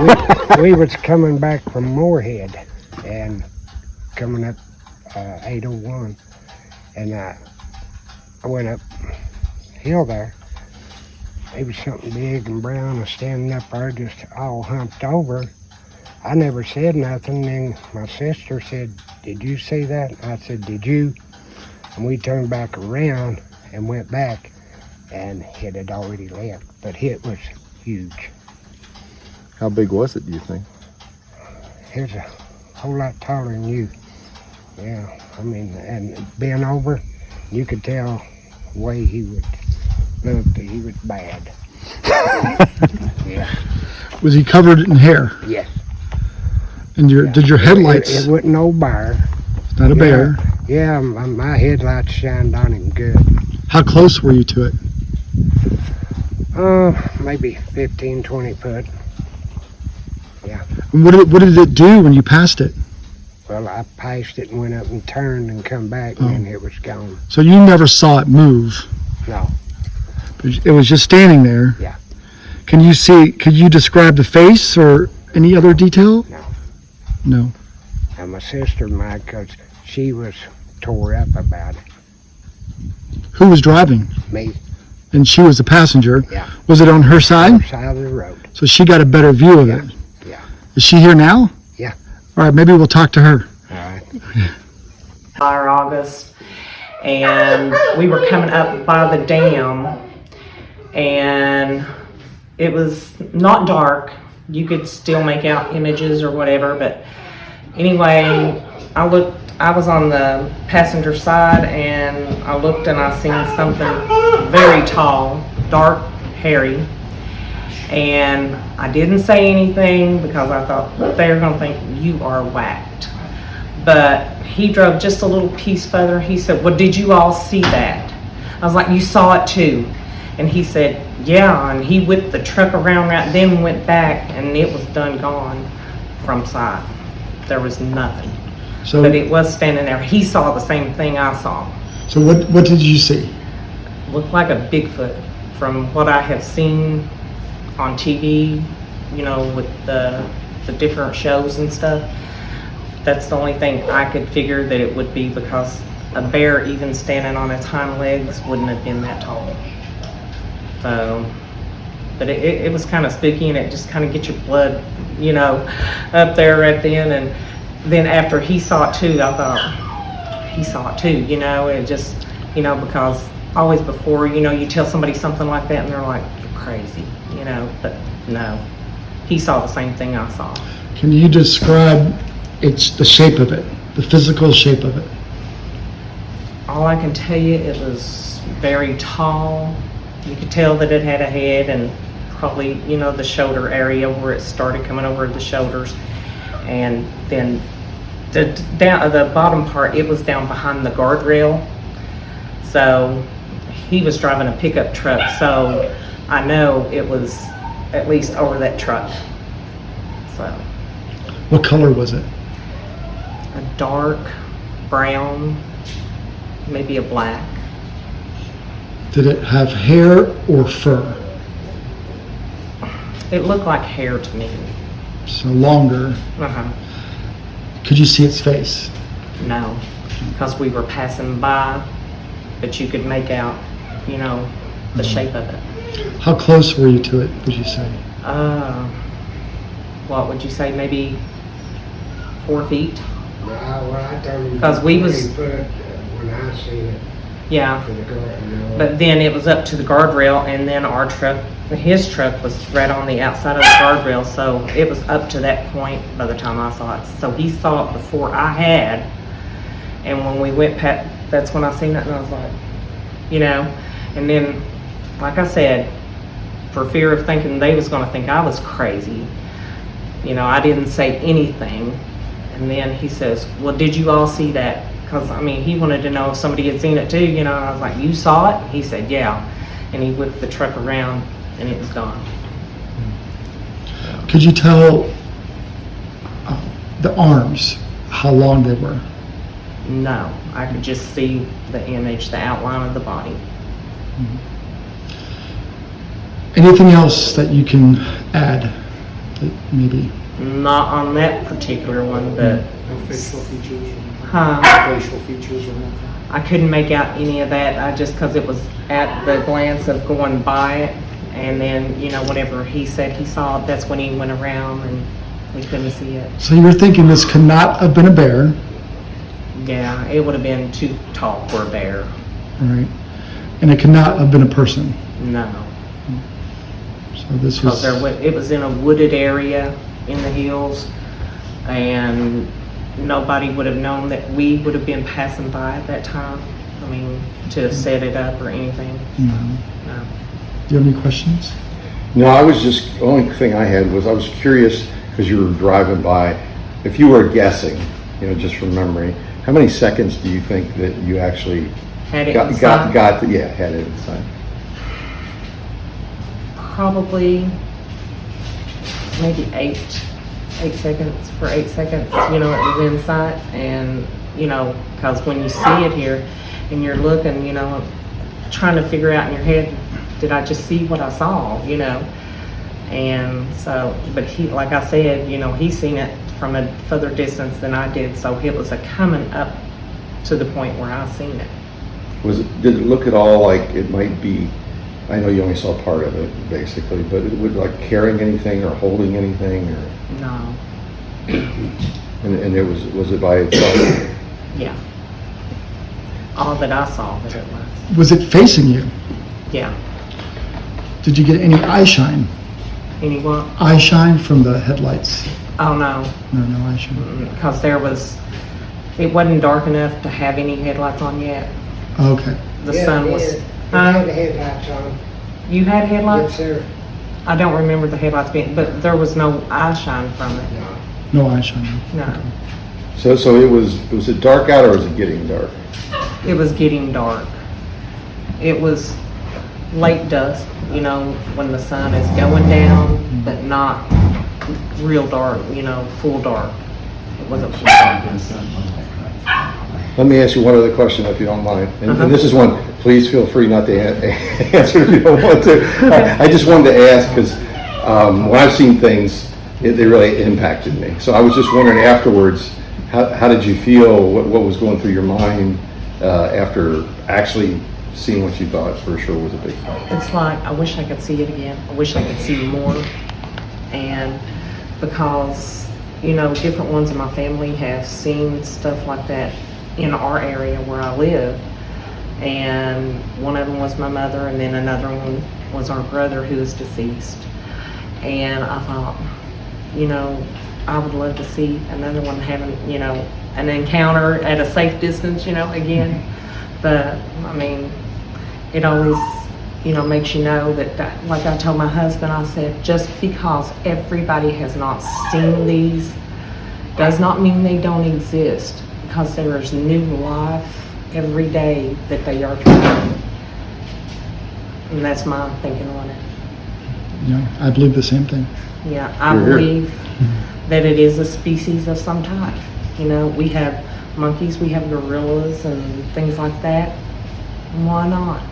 we was coming back from Moorhead and coming up 801, and I went up hill there. It was something big and brown and standing up there just all humped over. I never said nothing, and my sister said, "Did you see that?" I said, "Did you?" And we turned back around and went back, and it had already left, but it was huge. How big was it, do you think? It was a whole lot taller than you. Yeah, I mean, and bent over, you could tell the way he would look that he was bad. Yeah. Was he covered in hair? Yes. And did your headlights? It wasn't no bear. Not a bear. Yeah, my headlights shined on him good. How close were you to it? Maybe 15, 20 foot. Yeah. And what did it do when you passed it? Well, I passed it and went up and turned and come back, and it was gone. So you never saw it move? No. It was just standing there? Yeah. Could you describe the face or any other detail? No. No. And my sister might, because she was tore up about it. Who was driving? Me. And she was the passenger? Yeah. Was it on her side? Side of the road. So she got a better view of it? Yeah. Is she here now? Yeah. All right, maybe we'll talk to her. All right. Or August, and we were coming up by the dam, and it was not dark. You could still make out images or whatever, but anyway, I was on the passenger side, and I looked and I seen something very tall, dark, hairy, and I didn't say anything because I thought they're gonna think you are whacked. But he drove just a little piece further. He said, "Well, did you all see that?" I was like, "You saw it too?" And he said, "Yeah," and he whipped the truck around right then and went back, and it was done gone from sight. There was nothing. So, But it was standing there. He saw the same thing I saw. so what did you see? Looked like a Bigfoot from what I have seen on TV, with the different shows and stuff. That's the only thing I could figure that it would be, because a bear even standing on its hind legs wouldn't have been that tall. So, but it was kind of spooky, and it just kind of gets your blood, up there right then. And then after he saw it too, I thought, he saw it too, it just, because always before, you tell somebody something like that and they're like, "You're crazy," but no, he saw the same thing I saw. Can you describe the shape of it, the physical shape of it? All I can tell you, it was very tall. You could tell that it had a head, and probably, the shoulder area where it started coming over the shoulders. And then the bottom part, it was down behind the guardrail. So he was driving a pickup truck, so I know it was at least over that truck. So What color was it? a dark brown, maybe a black. Did it have hair or fur? It looked like hair to me. So longer. Uh-huh. Could you see its face? No, because we were passing by, but you could make out, the shape of it. How close were you to it, would you say? What would you say, maybe 4 feet? Well, I told him 'Cause we was- 20 foot, when I seen it Yeah, to the guardrail. but then it was up to the guardrail, and then his truck was right on the outside of the guardrail, so it was up to that point by the time I saw it. So he saw it before I had, and when we went past, that's when I seen it, and I was like, and then, like I said, for fear of thinking they was gonna think I was crazy, I didn't say anything. And then he says, "Well, did you all see that?" Because, he wanted to know if somebody had seen it too, and I was like, "You saw it?" He said, "Yeah." And he whipped the truck around, and it was gone. Could you tell the arms, how long they were? No, I could just see the image, the outline of the body. Anything else that you can add? Maybe. Not on that particular one, but No facial features huh? or facial features or nothing? I couldn't make out any of that. I just because it was at the glance of going by it, and then whenever he said he saw it, that's when he went around and we couldn't see it. So you're thinking this could not have been a bear, Yeah, it would have been too tall for a bear. right? And it could not have been a person. No, So this because was, it was in a wooded area in the hills, and nobody would have known that we would have been passing by at that time. I mean, to have set it up or anything. no. No. Do you have any questions? No, I was just, the only thing I had was I was curious, because you were driving by, if you were guessing, just from memory, how many seconds do you think that you actually Had it got inside? had it inside? Probably maybe 8 seconds. For 8 seconds, it was inside, and because when you see it here and you're looking, trying to figure out in your head, did I just see what I saw, and so, but he, like I said, he's seen it from a further distance than I did, so it was a coming up to the point where I seen it. Did it look at all like it might be, I know you only saw part of it basically, but it would like carrying anything or holding anything or? No. And it was it by itself? Yeah. All that I saw that it was. Was it facing you? Yeah. Did you get any eye shine? Anyone? Eye shine from the headlights? Oh, no. No eye shine. Because it wasn't dark enough to have any headlights on yet. Okay. The Yeah, sun it was. is. It Huh? had the headlights on. You had Yes, headlights? sir. I don't remember the headlights being, but there was no eye shine from it. No eye shine. No. So was it dark out or was it getting dark? It was getting dark. It was late dusk, when the sun is going down, but not real dark, full dark. It wasn't full darkness. Let me ask you one other question if you don't mind. And this is one, please feel free not to answer if you don't want to. I just wanted to ask because when I've seen things, they really impacted me. So I was just wondering afterwards, how did you feel? What was going through your mind after actually seeing what you thought for sure was a big thing? It's like, I wish I could see it again. I wish I could see more. And because, different ones in my family have seen stuff like that in our area where I live. And one of them was my mother, and then another one was our brother who is deceased. And I thought, I would love to see another one having, an encounter at a safe distance, again. But, I mean, it always, makes you know that, like I told my husband, I said, just because everybody has not seen these does not mean they don't exist, because there is new life every day that they are finding. And that's my thinking on it. Yeah, I believe the same thing. Yeah, I You're here. believe that it is a species of some type. We have monkeys, we have gorillas and things like that. Why not?